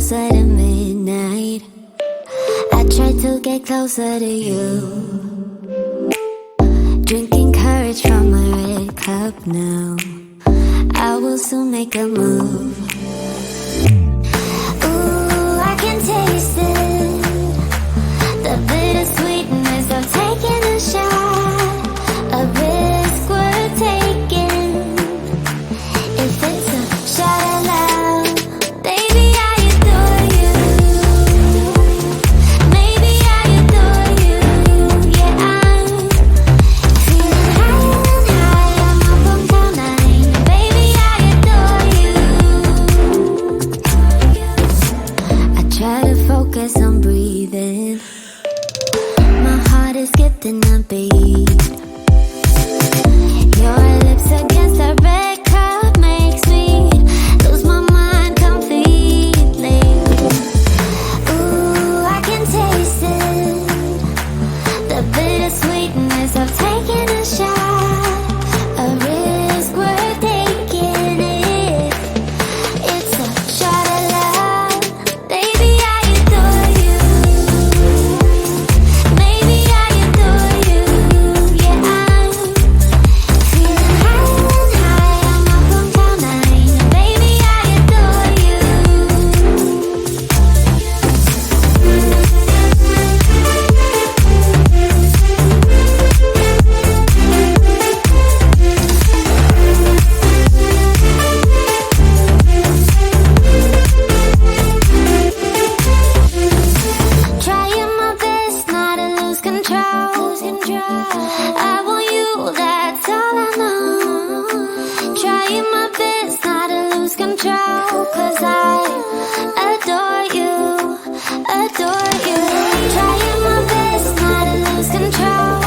closer to midnight. I try to get closer to you. Drinking courage from my red cup now. I will soon make a move. Ooh, I can taste it. The bittersweetness of taking a shot. A risk worth taking. If it's a shot of love, baby, I adore you. Maybe I adore you. Yeah, I'm feeling high and high. I'm up on cloud nine. Baby, I adore you. I try to focus on breathing. My heart is skipping a beat. Your lips against the red cup makes me lose my mind completely. Ooh, I can taste it. The bittersweetness of taking a shot. A risk worth taking it. It's a shot of love. Baby, I adore you. Maybe I adore you. Yeah, I'm feeling high and high. I'm up on cloud nine. Baby, I adore you. Trying my best not to lose control. I want you, that's all I know. Trying my best not to lose control. 'Cause I adore you, adore you. Trying my best not to lose control.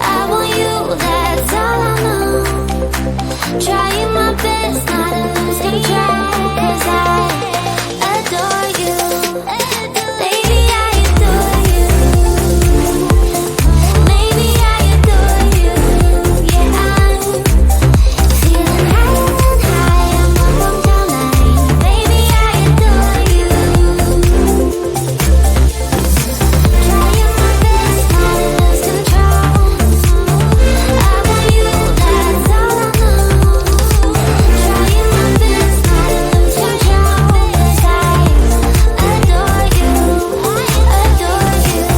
I want you, that's all I know. Trying my best not to lose control. 'Cause I adore you. Baby, I adore you. Maybe I adore you. Yeah, I'm feeling high and high. I'm up on cloud nine. Baby, I adore you. Trying my best not to lose control. I want you, that's all I know. Trying my best not to lose control. 'Cause I adore you, adore you.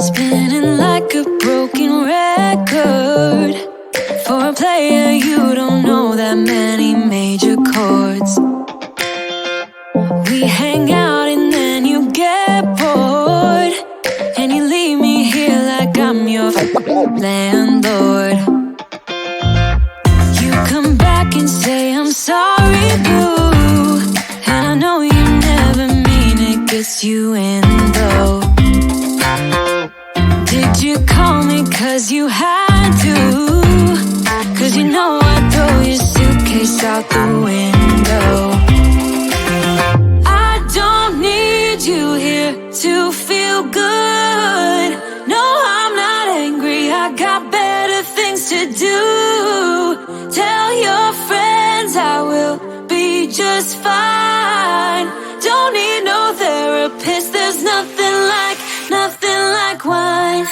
Spinning like a broken record. For a player, you don't know that many major chords. We hang out and then you get bored, and you leave me here like I'm your landlord. You come back and say I'm sorry, boo, and I know you never mean it, gets you in though. Did you call me 'cause you had to? 'Cause you know I'd throw your suitcase out the window. I don't need you here to feel good. No, I'm not angry, I got better things to do. Tell your friends I will be just fine. Don't need no therapist, there's nothing like wine.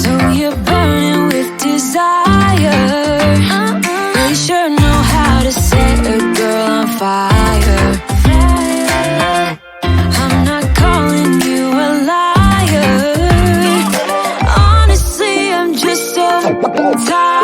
So you're burning with desire. You sure know how to set a girl on fire. I'm not calling you a liar. Honestly, I'm just so tired.